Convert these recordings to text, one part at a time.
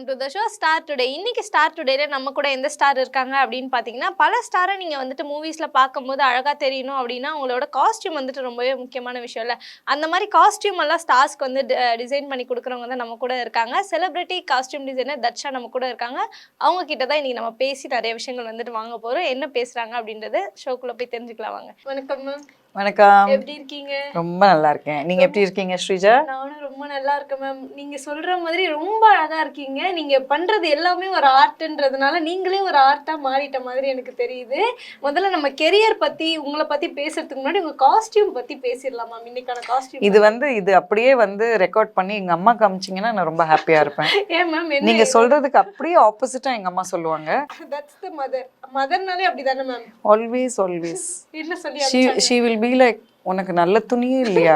Welcome to the show star today. இன்னைக்கு star டுடேல நம்ம கூட எந்த ஸ்டார் இருக்காங்க அப்படின்னு பார்த்தீங்கன்னா, பல ஸ்டாரை நீங்கள் வந்துட்டு மூவிஸில் பார்க்கும்போது அழகாக தெரியணும் அப்படின்னா அவங்களோட காஸ்டியூம் வந்துட்டு ரொம்பவே முக்கியமான விஷயம் இல்லை. அந்த மாதிரி காஸ்டியூம் எல்லாம் ஸ்டார்ஸ்க்கு வந்து டிசைன் பண்ணி கொடுக்குறவங்க தான் நம்ம கூட இருக்காங்க. செலிபிரிட்டி காஸ்டியூம் டிசைனர் தட்ஷா நம்ம கூட இருக்காங்க. அவங்க கிட்ட தான் இன்னைக்கு நம்ம பேசி நிறைய விஷயங்கள் வந்துட்டு வாங்க போகிறோம். என்ன பேசுகிறாங்க அப்படின்றது ஷோக்குள்ளே போய் தெரிஞ்சுக்கலாம் வாங்க. வணக்கம் மேம். வணக்கம். எப்படி இருக்கீங்க? ரொம்ப நல்லா இருக்கேன். நீங்க எப்படி இருக்கீங்க ஸ்ரீஜா? நானும் ரொம்ப நல்லா இருக்கேன் மேம். நீங்க சொல்ற மாதிரி ரொம்ப அழகா இருக்கீங்க. நீங்க பண்றது எல்லாமே ஒரு ஆர்ட்ன்றதுனால நீங்களே ஒரு ஆர்ட்டா மாறிட்ட மாதிரி எனக்கு தெரியுது. முதல்ல நம்ம கெரியர் பத்தி உங்களை பத்தி பேசுறதுக்கு முன்னாடி உங்க காஸ்டியூம் பத்தி பேசிடலாம் மேம். இன்னைக்கான காஸ்டியூம் இது அப்படியே ரெக்கார்ட் பண்ணி எங்க அம்மா காமிச்சீங்கன்னா நான் ரொம்ப ஹாப்பியா இருப்பேன். ஏன் மேம்? நீங்க சொல்றதுக்கு அப்படியே ஆப்போசிட்டா எங்க அம்மா சொல்லுவாங்க. That's the mother. மதர்னாலே அப்படிதானே மேம்? ஆல்வேஸ் என்ன சொல்லி she will be like, உனக்கு நல்ல துணியே இல்லையா,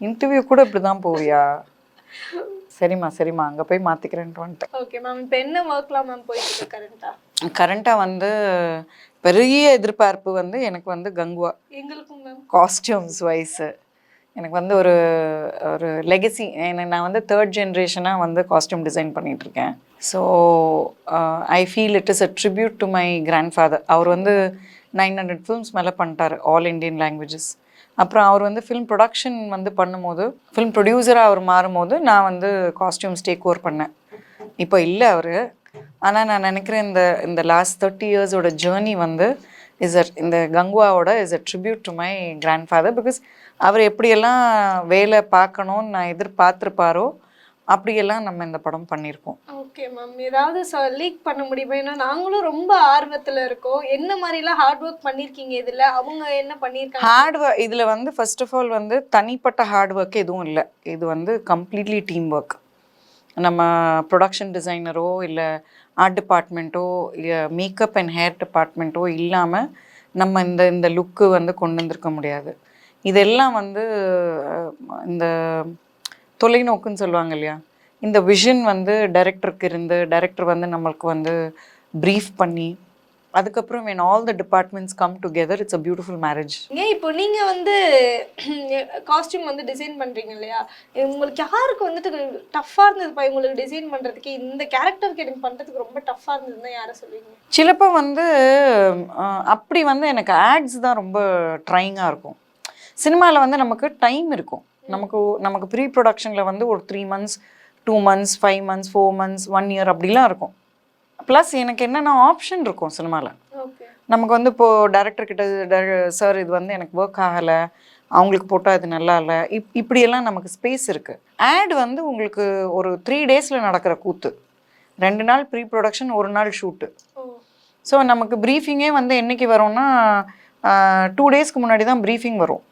இன்டர்வியூ கூட இப்படிதான் போவியா, சரிம்மா அங்க போய் மாத்திக்கிறேன்ட்டு வந்துட்டேன். Okay ma'am. இப்போ என்ன ஒர்க்லாம் மேம் போயிட்டு இருக்கு கரண்டா பெரிய எதிர்பார்ப்பு எனக்கு கங்குவா. எங்களுக்கும் மேம் காஸ்டியூம்ஸ் வைஸ் எனக்கு ஒரு ஒரு லெகசி. நான் தேர்ட் ஜென்ரேஷனாக காஸ்டியூம் டிசைன் பண்ணிகிட்ருக்கேன். So I feel it is a tribute to my grand father. அவர் 900 ஃபில்ம்ஸ் மேலே பண்ணிட்டார், ஆல் இண்டியன் லாங்குவேஜஸ். அப்புறம் அவர் ஃபிலிம் ப்ரொடக்ஷன் பண்ணும்போது, ஃபிலிம் ப்ரொடியூசராக அவர் மாறும்போது நான் காஸ்டியூம்ஸ் டேக் ஓவர் பண்ணேன். இப்போ இல்லை அவர். ஆனால் நான் நினைக்கிறேன் இந்த லாஸ்ட் 30 இயர்ஸோட ஜேர்னி இந்த கங்குவாவோட is a tribute to my grand father. Because அவர் எப்படியெல்லாம் வேலை பார்க்கணும்னு நான் எதிர்பார்த்துருப்பாரோ அப்படியெல்லாம் நம்ம இந்த படம் பண்ணியிருக்கோம். Okay ma'am. ஏதாவது லீக் பண்ண முடியுமா? ஏன்னா நாங்களும் ரொம்ப ஆர்வத்தில் இருக்கோம். என்ன மாதிரிலாம் ஹார்ட் ஒர்க் பண்ணியிருக்கீங்க இதில்? அவங்க என்ன பண்ணியிருக்காங்க? ஹார்ட் ஒர்க் இதில் ஃபர்ஸ்ட் ஆஃப் ஆல் தனிப்பட்ட ஹார்ட் ஒர்க் எதுவும் இல்லை. இது கம்ப்ளீட்லி டீம் ஒர்க். நம்ம ப்ரொடக்ஷன் டிசைனரோ இல்லை ஆர்ட் டிபார்ட்மெண்ட்டோ இல்லை மேக்கப் அண்ட் ஹேர் டிபார்ட்மெண்ட்டோ இல்லாமல் நம்ம இந்த லுக்கு கொண்டு வந்திருக்க முடியாது. இதெல்லாம் இந்த தொலைநோக்குன்னு சொல்லுவாங்க இல்லையா, இந்த விஷன் டைரக்டருக்கு டைரக்டர் நம்மளுக்கு ப்ரீஃப் பண்ணி அதுக்கப்புறம் when all the departments come together, it's a beautiful marriage. இப்போ நீங்கள் காஸ்டியூம் டிசைன் பண்ணுறீங்க இல்லையா, உங்களுக்கு யாருக்கு டஃப்பாக இருந்ததுப்பா உங்களுக்கு டிசைன் பண்ணுறதுக்கு, இந்த கேரக்டருக்கு எனக்கு பண்ணுறதுக்கு ரொம்ப டஃப்பாக இருந்ததுன்னா யாரை சொல்லுவீங்க? சிலப்போ அப்படி எனக்கு ஆட்ஸ் தான் ரொம்ப ட்ரைங்காக இருக்கும். சினிமாவில் நமக்கு டைம் இருக்கும். நமக்கு ப்ரீ ப்ரொடக்ஷனில் ஒரு 3 months 2 months 5 months 4 months 1 year அப்படிலாம் இருக்கும். ப்ளஸ் எனக்கு என்னென்ன ஆப்ஷன் இருக்கும் சினிமாவில். நமக்கு இப்போது டேரக்டர்கிட்ட சார் இது எனக்கு ஒர்க் ஆகலை, அவங்களுக்கு போட்டால் இது நல்லா இல்லை, இப்படியெல்லாம் நமக்கு ஸ்பேஸ் இருக்குது. ஆட் உங்களுக்கு ஒரு 3 days நடக்கிற கூத்து. 2 நாள் ப்ரீ ப்ரொடக்ஷன், 1 நாள் ஷூட்டு. ஸோ நமக்கு ப்ரீஃபிங்கே என்றைக்கு வரும்னா 2 daysக்கு முன்னாடி தான் ப்ரீஃபிங் வரும்.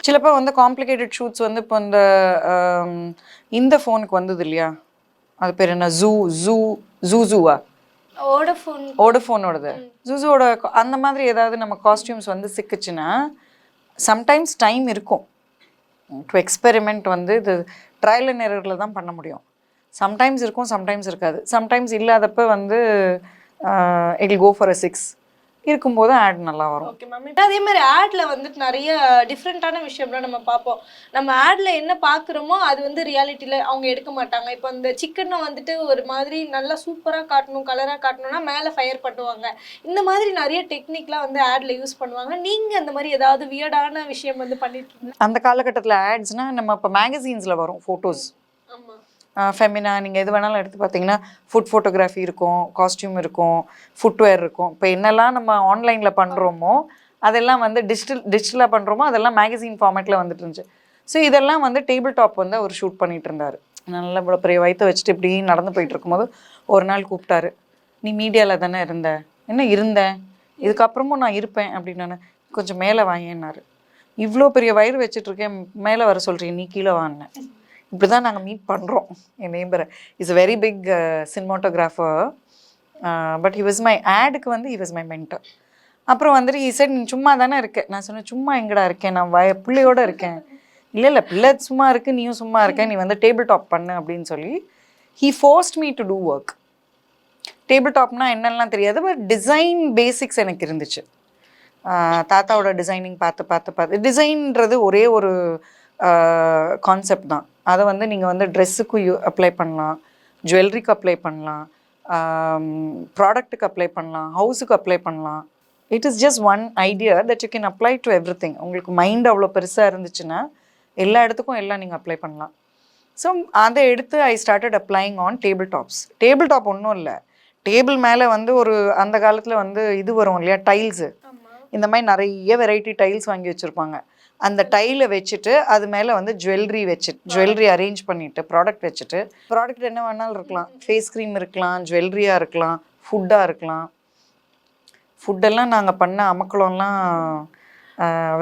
சிலப்போ காம்ப்ளிகேட்டட் ஷூட்ஸ் இப்போ இந்த ஃபோனுக்கு வந்தது இல்லையா, அது பேர் என்ன, ஜூவா ஓடோஃபோனோடது, ஜூஸோட அந்த மாதிரி ஏதாவது நம்ம காஸ்டியூம்ஸ் சிக்குச்சுன்னா சம்டைம்ஸ் டைம் இருக்கும் டு எக்ஸ்பெரிமெண்ட். இது ட்ரையல் அண்ட் எரரில் தான் பண்ண முடியும். சம்டைம்ஸ் இருக்கும், சம்டைம்ஸ் இருக்காது. சம்டைம்ஸ் இல்லாதப்போ it will go for a 6 இருக்கும்போது ஆட் நல்லா வரும். Okay ma'am. அதே மாதிரி ஆட்ல நிறைய டிஃப்ரெண்ட்டான விஷயம்லாம் நம்ம பார்ப்போம். நம்ம ஆட்ல என்ன பார்க்குறோமோ அது ரியாலிட்டியில் அவங்க எடுக்க மாட்டாங்க. இப்போ அந்த சிக்கனை ஒரு மாதிரி நல்லா சூப்பராக காட்டணும், கலராக காட்டணும்னா மேலே ஃபயர் பண்ணுவாங்க. இந்த மாதிரி நிறைய டெக்னிக்லாம் ஆட்ல யூஸ் பண்ணுவாங்க. நீங்கள் அந்த மாதிரி ஏதாவது வியர்டான விஷயம் பண்ணியிருக்கீங்க? அந்த காலகட்டத்தில் ஆட்ஸ்னால் நம்ம இப்போ மேகசீன்ஸில் வரும் ஃபோட்டோஸ். ஆமாம். ஃபெமினா நீங்கள் எது வேணாலும் எடுத்து பார்த்தீங்கன்னா ஃபுட் ஃபோட்டோகிராஃபி இருக்கும், காஸ்டியூம் இருக்கும், ஃபுட்வேர் இருக்கும். இப்போ என்னெல்லாம் நம்ம ஆன்லைனில் பண்ணுறோமோ அதெல்லாம் டிஜிட்டலாக பண்ணுறோமோ அதெல்லாம் மேகசின் ஃபார்மேட்டில் இருந்துச்சு. ஸோ இதெல்லாம் டேபிள் டாப் அவர் ஷூட் பண்ணிகிட்டு இருந்தார். நல்ல இவ்வளோ பெரிய வயிற்ற வச்சுட்டு இப்படி நடந்து போயிட்டு இருக்கும்போது ஒரு நாள் கூப்பிட்டாரு, நீ மீடியாவில் தானே என்ன இருந்தேன், இதுக்கப்புறமும் நான் இருப்பேன் அப்படின்னு. கொஞ்சம் மேலே வாங்கினார். இவ்வளோ பெரிய வயிறு வச்சுட்ருக்கேன், மேலே வர சொல்கிறீங்க, நீ கீழே வாங்கினேன். இப்படி தான் நாங்கள் மீட் பண்ணுறோம். என் நேம்பரை is a very big cinematographer. But he was my ஆடுக்கு ஹி வாஸ் மை மென்டர். அப்புறம் he said, நீ சும்மா தானே இருக்கேன். நான் சொன்னேன், சும்மா எங்கடா இருக்கேன், நான் பிள்ளையோடு இருக்கேன். இல்லை பிள்ளை சும்மா இருக்கு, நீயும் சும்மா இருக்கேன், நீ டேபிள் டாப் பண்ணு அப்படின்னு சொல்லி he forced me to do work. Table டாப்னா என்னெல்லாம் தெரியாது, பட் டிசைன் பேசிக்ஸ் எனக்கு இருந்துச்சு. தாத்தாவோட டிசைனிங் பார்த்து டிசைன்றது ஒரே ஒரு கான்செப்ட் தான். அதை நீங்கள் ட்ரெஸ்ஸுக்கும் அப்ளை பண்ணலாம், ஜுவல்லரிக்கு அப்ளை பண்ணலாம், ப்ராடக்ட்டுக்கு அப்ளை பண்ணலாம், ஹவுஸுக்கு அப்ளை பண்ணலாம். It is just one idea that you can apply to every thing. உங்களுக்கு மைண்ட் அவ்வளோ பெருசாக இருந்துச்சுன்னா எல்லா இடத்துக்கும் எல்லாம் நீங்கள் அப்ளை பண்ணலாம். ஸோ அதை எடுத்து I started applying on table tops. Table top ஒன்றும் இல்லை, டேபிள் மேலே வந்து ஒரு அந்த காலத்தில் வந்து இது வரும் இல்லையா, டைல்ஸு. இந்த மாதிரி நிறைய வெரைட்டி டைல்ஸ் வாங்கி வச்சுருப்பாங்க. அந்த டைலை வச்சுட்டு அது மேலே வந்து ஜுவல்லரி அரேஞ்ச் பண்ணிவிட்டு ப்ராடக்ட் வச்சுட்டு, ப்ராடக்ட் என்ன வேணாலும் இருக்கலாம், ஃபேஸ் க்ரீம் இருக்கலாம், ஜுவல்லரியாக இருக்கலாம், ஃபுட்டாக இருக்கலாம். ஃபுட்டெல்லாம் நாங்கள் பண்ண அமக்கலம்லாம்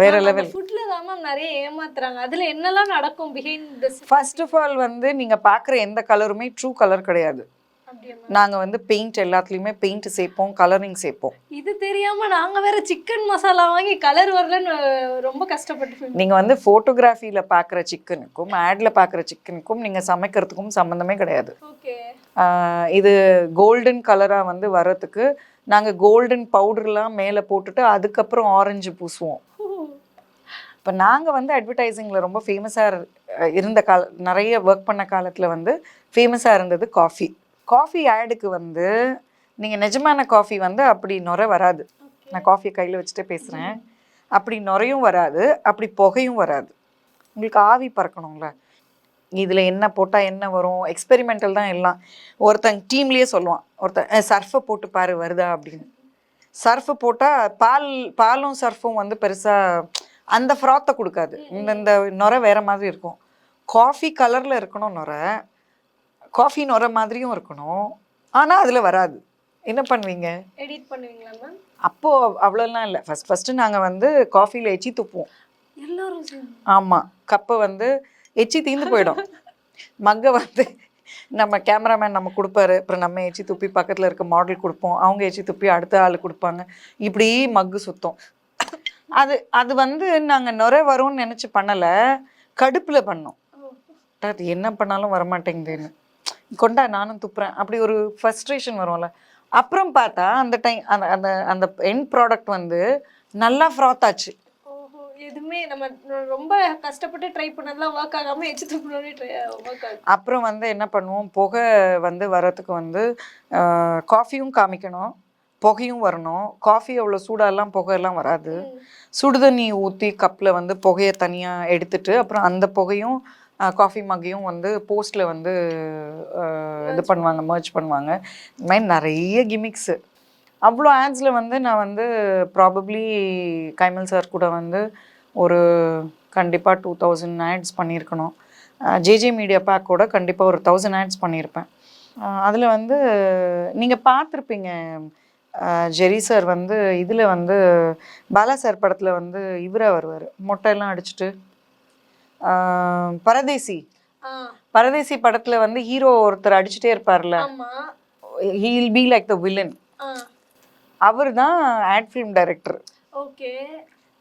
வேற லெவல். ஃபுட்ல தான் மேம் நிறைய ஏமாத்துறாங்க. அதுல என்னெல்லாம் நடக்கும் behind this? First of all வந்து நீங்கள் பார்க்குற எந்த கலருமே ட்ரூ கலர் கிடையாது. நாங்கள் வந்து பெயிண்ட் எல்லாத்துலேயுமே பெயிண்ட் சேர்ப்போம், கலரிங் சேர்ப்போம். இது தெரியாம நாங்க வேற சிக்கன் மசாலா வாங்கி கலர் வரலன்னு ரொம்ப கஷ்டப்பட்டு. நீங்கள் வந்து ஃபோட்டோகிராஃபியில் பார்க்குற சிக்கனுக்கும் ஆடில் பார்க்குற சிக்கனுக்கும் நீங்கள் சமைக்கிறதுக்கும் சம்மந்தமே கிடையாது. ஓகே. இது கோல்டன் கலராக வந்து வர்றதுக்கு நாங்கள் கோல்டன் பவுடர்லாம் மேலே போட்டுட்டு அதுக்கப்புறம் ஆரஞ்சு பூசுவோம். இப்போ நாங்கள் வந்து அட்வர்டைஸிங்கில் ரொம்ப ஃபேமஸாக இருந்த நிறைய ஒர்க் பண்ண காலத்தில் வந்து ஃபேமஸாக இருந்தது காஃபி ஆடுக்கு வந்து நீங்கள் நிஜமான காஃபி வந்து அப்படி நுரை வராது. நான் காஃபியை கையில் வச்சுட்டே பேசுகிறேன். அப்படி நுரையும் வராது, அப்படி புகையும் வராது. உங்களுக்கு ஆவி பறக்கணுங்களா, இதில் என்ன போட்டால் என்ன வரும், எக்ஸ்பெரிமெண்டல் தான் எல்லாம். ஒருத்தங்க டீம்லேயே சொல்லுவான், ஒருத்தன் சர்ஃபை போட்டு பாரு வருதா அப்படின்னு. சர்ஃபு போட்டால் பாலும் சர்ஃபும் வந்து பெருசாக அந்த ஃப்ராத்தை கொடுக்காது. இந்த நுரை வேறு மாதிரி இருக்கும். காஃபி கலரில் இருக்கணும் நுரை, காஃபி நுரை மாதிரியும் இருக்கணும், ஆனால் அதில் வராது. என்ன பண்ணுவீங்க? எடிட் பண்ணுவீங்களா மேம்? அப்போது அவ்வளோலாம் இல்லை. ஃபஸ்ட்டு நாங்கள் வந்து காஃபியில் எச்சி துப்புவோம் எல்லாரும். ஆமாம், கப்பை வந்து எச்சி தீர்ந்து போயிடும். மக்கை வந்து நம்ம கேமராமேன் நம்ம கொடுப்பாரு, அப்புறம் நம்ம எச்சி துப்பி பக்கத்தில் இருக்க மாடல் கொடுப்போம், அவங்க எச்சி துப்பி அடுத்த ஆள் கொடுப்பாங்க, இப்படி மக்கு சுத்தம். அது வந்து நாங்கள் நுரை வரும்னு நினச்சி பண்ணலை, கடுப்பில் பண்ணோம். அது என்ன பண்ணாலும் வரமாட்டேங்குதுன்னு, கொண்டா நானும் துப்புறேன், அப்படி ஒரு ஃப்ரஸ்ட்ரேஷன் வரும்ல. அப்புறம் பார்த்தா அந்த டைம் அந்த அந்த எண்ட் ப்ராடக்ட் வந்து நல்லா ஃப்ராத் ஆச்சு. எதுவுமே நம்ம ரொம்ப கஷ்டப்பட்டு ட்ரை பண்ணதெல்லாம் ஒர்க் ஆகாம எச்சு துப்புனோனே ஒர்க் ஆகும். அப்புறம் வந்து என்ன பண்ணுவோம், புகை வந்து வரத்துக்கு வந்து காஃபியும் காமிக்கணும், புகையும் வரணும். காஃபி அவ்வளோ சூடாலாம் புகையெல்லாம் வராது. சுடுதண்ணி ஊற்றி கப்பில் வந்து புகையை தனியாக எடுத்துட்டு அப்புறம் அந்த புகையும் காஃபி மக்கையும் வந்து போஸ்ட்டில் வந்து இது பண்ணுவாங்க, மர்ஜ் பண்ணுவாங்க. இந்த மாதிரி நிறைய கிமிக்ஸு. அவ்வளோ ஆட்ஸில் வந்து நான் வந்து ப்ராபப்ளி கைமல் சார் கூட வந்து ஒரு கண்டிப்பாக 2000 ஆட்ஸ் பண்ணியிருக்கணும். ஜேஜே மீடியா பேக் கூட கண்டிப்பாக ஒரு 1000 ஆட்ஸ் பண்ணியிருப்பேன். அதில் வந்து நீங்கள் பார்த்துருப்பீங்க, ஜெரி சார் வந்து இதில் வந்து பாலா சார் படத்தில் வந்து இவராக வருவார், மொட்டையெல்லாம் அடிச்சுட்டு. பரதேசி படத்தில் வந்து ஹீரோ ஒருத்தர் அடிச்சுட்டே இருப்பார்ல, he will be like the villain. அவர் தான் ஆட் ஃபிலிம் டைரக்டர். ஓகே.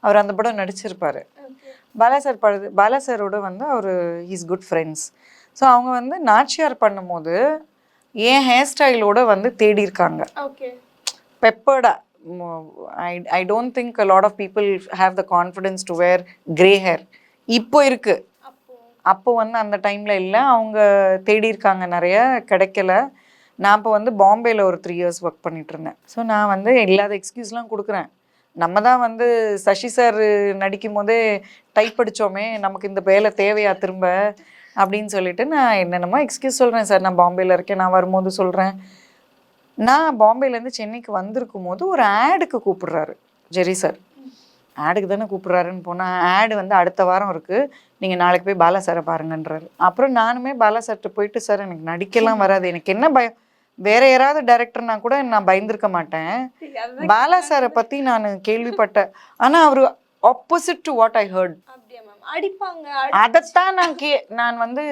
அவர் அந்த படம் நடிச்சிருப்பாரு. பாலா சாரோட வந்து அவர் இஸ் குட் ஃப்ரெண்ட்ஸ். ஸோ அவங்க வந்து நாச்சியார் பண்ணும்போது என் ஹேர் ஸ்டைலோட வந்து தேடி இருக்காங்க. ஓகே. பெப்பர்டா. I don't think a lot of people have the confidence to wear grey hair. இப்போ இருக்கு, அப்போ வந்து அந்த டைமில் இல்லை. அவங்க தேடி இருக்காங்க, நிறைய கிடைக்கல. நான் இப்போ வந்து பாம்பேயில் ஒரு 3 years ஒர்க் பண்ணிட்டு இருந்தேன். ஸோ நான் வந்து இல்லாத எக்ஸ்கியூஸ்லாம் கொடுக்குறேன். நம்ம தான் வந்து சசி சார் நடிக்கும் போதே டைப் அடித்தோமே, நமக்கு இந்த வேலை தேவையா திரும்ப அப்படின்னு சொல்லிட்டு நான் என்னென்னமோ எக்ஸ்கியூஸ் சொல்கிறேன். சார் நான் பாம்பேயில் இருக்கேன், நான் வரும்போது சொல்கிறேன். நான் பாம்பேலேருந்து சென்னைக்கு வந்திருக்கும் போது ஒரு ஆடுக்கு கூப்பிடுறாரு ஜெரி சார். ஆடுக்கு தானே கூப்பிட்றாருன்னு போனால், ஆடு வந்து அடுத்த வாரம் இருக்குது, நீங்கள் நாளைக்கு போய் பாலா சாரை பாருங்கன்றாரு. அப்புறம் நானுமே பாலா சார்கிட்ட போயிட்டு, சார் எனக்கு நடிக்கலாம் வராது, எனக்கு என்ன பயம், வேற யாராவது டைரக்டர்னா கூட நான் பயந்துருக்க மாட்டேன், பாலா சாரை பற்றி நான் கேள்விப்பட்டேன், ஆனால் அவர் opposite to what I heard. அடிப்பாங்க. அதைத்தான் நான் வந்து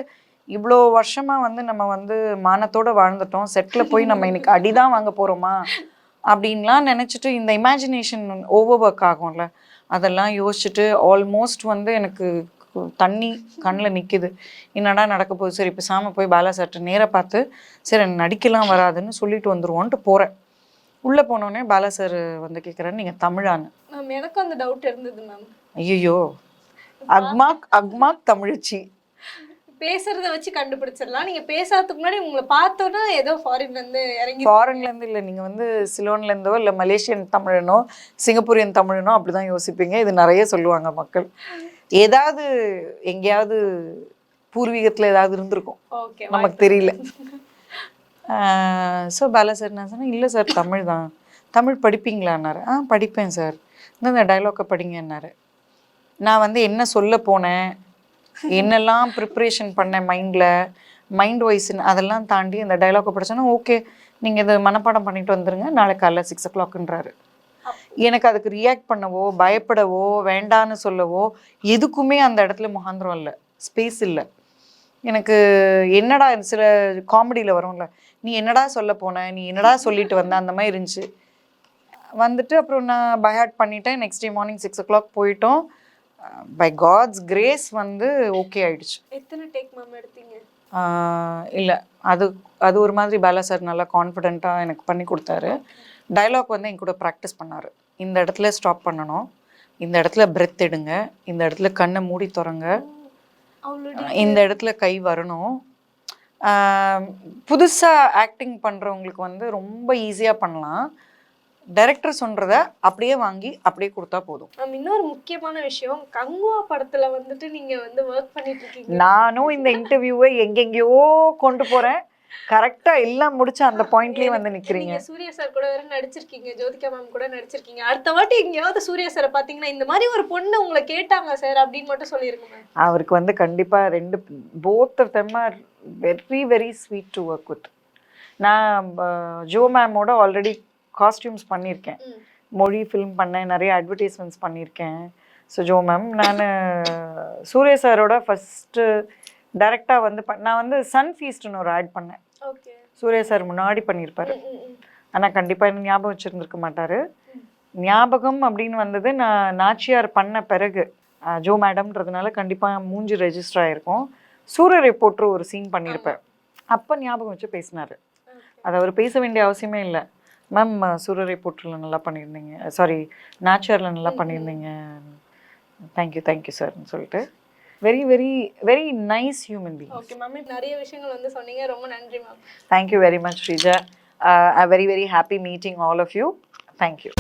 இவ்வளோ வருஷமாக வந்து நம்ம வந்து மானத்தோடு வாழ்ந்துட்டோம், செட்டில் போய் நம்ம இன்னைக்கு அடிதான் வாங்க போகிறோமா அப்படின்லாம் நினச்சிட்டு இந்த இமேஜினேஷன் ஓவர் ஒர்க் ஆகும்ல, அதெல்லாம் யோசிச்சுட்டு ஆல்மோஸ்ட் வந்து எனக்கு தண்ணி கண்ணில் நிற்கிது. என்னடா நடக்க போகுது, சரி பேசாமல் போய் பாலா சார்ட்ட நேராக பார்த்து சரி எனக்கு நடிக்கலாம் வராதுன்னு சொல்லிட்டு வந்துருவோன்ட்டு போகிறேன். உள்ளே போனோடனே பாலா சார் வந்து கேட்குறேன், நீங்கள் தமிழான்னு. மேம் எனக்கும் அந்த டவுட் இருந்தது மேம். ஐயோ, அக்மாக் தமிழச்சி. பேசுறத வச்சு கண்டுபிடிச்சிடலாம். நீங்க பேசாததுக்கு முன்னாடி உங்களை பார்த்தோன்னா ஏதோ ஃபாரின்ல இருந்து இறங்கி ஃபாரின்லேருந்து இல்லை, நீங்கள் வந்து சிலோன்லேருந்தோ இல்லை மலேசியன் தமிழனோ சிங்கப்பூரியன் தமிழனோ அப்படி தான் யோசிப்பீங்க. இது நிறைய சொல்லுவாங்க மக்கள். ஏதாவது எங்கேயாவது பூர்வீகத்தில் ஏதாவது இருந்திருக்கும், ஓகே நமக்கு தெரியல. ஸோ பாலா சார் நான் சொன்னேன், இல்லை சார் தமிழ் தான். தமிழ் படிப்பீங்களான்னாரு. படிப்பேன் சார். இந்த டைலாக்கை படிங்கன்னாரு. நான் வந்து என்ன சொல்ல போனேன், என்னெல்லாம் ப்ரிப்ரேஷன் பண்ணேன் மைண்ட் வைஸ்ன்னு அதெல்லாம் தாண்டி அந்த டைலாக்கை படிச்சோன்னா ஓகே நீங்கள் இதை மனப்பாடம் பண்ணிட்டு வந்துருங்க, நாளைக்கு காலைல 6 o'clockன்றாரு. எனக்கு அதுக்கு ரியாக்ட் பண்ணவோ பயப்படவோ வேண்டான்னு சொல்லவோ எதுக்குமே அந்த இடத்துல முகாந்திரம் இல்லை, ஸ்பேஸ் இல்லை. எனக்கு என்னடா சில காமெடியில் வரும்ல, நீ என்னடா சொல்ல போன, நீ என்னடா சொல்லிட்டு வந்த, அந்த மாதிரி இருந்துச்சு. வந்துட்டு அப்புறம் நான் பைஹார்ட் பண்ணிட்டேன். நெக்ஸ்ட் டே மார்னிங் 6 o'clock போயிட்டோம். பை காட்ஸ் கிரேஸ் வந்து ஓகே ஆயிடுச்சு. எத்தனை டேக் மேம் எடுத்தீங்க? இல்லை, அது ஒரு மாதிரி பாலா சார் நல்லா கான்ஃபிடென்ட்டாக எனக்கு பண்ணி கொடுத்தாரு. டைலாக் வந்து என் கூட ப்ராக்டிஸ் பண்ணார். இந்த இடத்துல ஸ்டாப் பண்ணணும், இந்த இடத்துல பிரெத் எடுங்க, இந்த இடத்துல கண்ணை மூடி திறங்க, இந்த இடத்துல கை வரணும். புதுசாக ஆக்டிங் பண்ணுறவங்களுக்கு வந்து ரொம்ப ஈஸியாக பண்ணலாம். டைரக்டர் சொல்கிறத அப்படியே வாங்கி அப்படியே கொடுத்தா போதும். இன்னொரு முக்கியமான விஷயம், கங்குவா படத்துல வந்துட்டு நீங்க வந்து ஒர்க் பண்ணிட்டு இருக்கீங்க. நானும் இந்த இன்டர்வியூவை எங்கெங்கேயோ கொண்டு போகிறேன், கரெக்டாக எல்லாம் முடிச்சு அந்த பாயிண்ட்லேயே வந்து நிற்கிறீங்க. சூர்யா சார் கூட வேற நடிச்சிருக்கீங்க, ஜோதிகா மேம் கூட நடிச்சிருக்கீங்க. அடுத்த வாட்டி எங்கேயாவது சூர்யா சாரை பார்த்தீங்கன்னா இந்த மாதிரி ஒரு பொண்ணு உங்களை கேட்டாங்க சார் அப்படின்னு மட்டும் சொல்லியிருக்கோங்க. அவருக்கு வந்து கண்டிப்பாக both of them are very very sweet to work with. நான் ஜோ மேமோட ஆல்ரெடி காஸ்டியூம்ஸ் பண்ணியிருக்கேன், மொழி ஃபிலிம் பண்ணேன், நிறைய அட்வர்டைஸ்மெண்ட்ஸ் பண்ணியிருக்கேன். ஸோ ஜோ மேம், நான் சூர்யா சாரோட ஃபஸ்ட்டு டைரெக்டாக வந்து நான் வந்து சன் ஃபீஸ்ட்னு ஒரு ஆட் பண்ணேன். சூர்யா சார் முன்னாடி பண்ணியிருப்பார், ஆனால் கண்டிப்பாக என்ன ஞாபகம் வச்சுருந்துருக்க மாட்டார். ஞாபகம் அப்படின்னு வந்தது நான் நாச்சியார் பண்ண பிறகு. ஜோ மேடம்ன்றதுனால கண்டிப்பாக மூஞ்சி ரெஜிஸ்டர் ஆகிருக்கும். சூரியரை போட்டு ஒரு சீன் பண்ணியிருப்பேன், அப்போ ஞாபகம் வச்சு பேசினார். அதை அவர் பேச வேண்டிய அவசியமே இல்லை. மேம் சூரரை போற்றில் நல்லா பண்ணியிருந்தீங்க, சாரி நாச்சியாரில் நல்லா பண்ணியிருந்தீங்க, தேங்க்யூ சார்னு சொல்லிட்டு very very very nice human being. Okay ma'am, நிறைய விஷயங்கள் வந்து சொன்னீங்க, ரொம்ப நன்றி ma'am. Thank you very much Sreeja. Very very happy meeting all of you. Thank you.